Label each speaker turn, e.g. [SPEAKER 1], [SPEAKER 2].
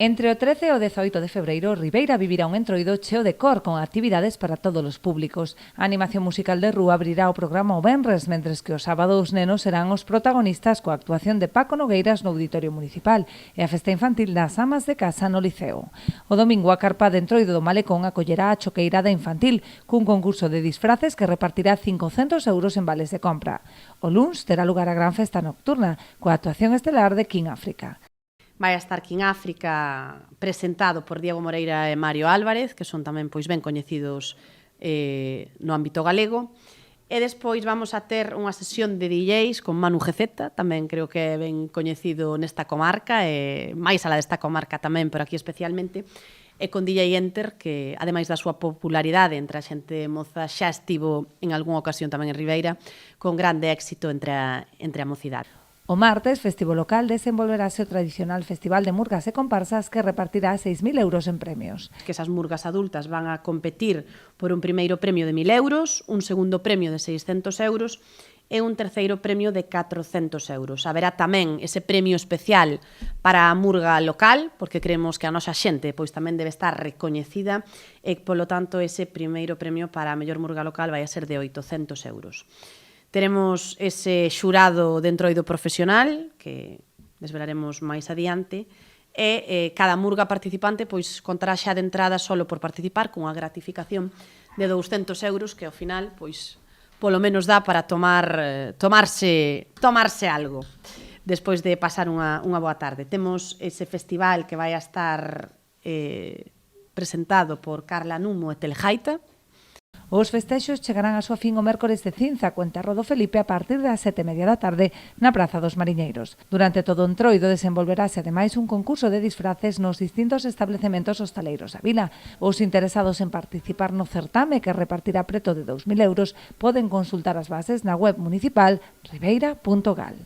[SPEAKER 1] Entre o 13 e o 18 de febreiro, Ribeira vivirá un entroido cheo de cor con actividades para todos os públicos. A animación musical de rúa abrirá o programa o venres, mentres que o sábado os nenos serán os protagonistas coa actuación de Paco Nogueiras no Auditorio Municipal e a festa infantil das amas de casa no Liceo. O domingo a carpa de entroido do Malecón acollerá a choqueirada infantil cun concurso de disfraces que repartirá 500 euros en vales de compra. O luns terá lugar a gran festa nocturna coa actuación estelar de King África.
[SPEAKER 2] Vai a estar King África presentado por Diego Moreira e Mario Álvarez, que son tamén ben coñecidos no ámbito galego. E despois vamos a ter unha sesión de DJs con Manu Geceta, tamén creo que é ben coñecido nesta comarca, e máis alá desta comarca tamén, pero aquí especialmente, e con DJ Enter, que ademais da súa popularidade entre a xente moza, xa estivo en algunha ocasión tamén en Ribeira, con grande éxito entre a mocidade.
[SPEAKER 1] O martes, Festivo Local desenvolverase o tradicional Festival de Murgas e Comparsas que repartirá 6.000 euros en premios.
[SPEAKER 2] Que esas murgas adultas van a competir por un primeiro premio de 1.000 euros, un segundo premio de 600 euros e un terceiro premio de 400 euros. Haberá tamén ese premio especial para a murga local, porque creemos que a nosa xente pois tamén debe estar recoñecida e, polo tanto, ese primeiro premio para a mellor murga local vai a ser de 800 euros. Teremos ese xurado de entroido profesional, que desvelaremos máis adiante, e cada murga participante pois contará xa de entrada solo por participar cunha gratificación de 200 euros, que ao final pois polo menos dá para tomarse algo despois de pasar unha boa tarde. Temos ese festival que vai a estar presentado por Carla Numo e Telejaita.
[SPEAKER 1] Os festexos chegarán a súa fin o mércores de Cinza, co enterro do Felipe a partir das 7:30 da tarde na Praza dos Mariñeiros. Durante todo o entroido desenvolverase ademais un concurso de disfraces nos distintos establecementos hostaleiros da vila. Os interesados en participar no certame, que repartirá preto de 2.000 euros, poden consultar as bases na web municipal ribeira.gal.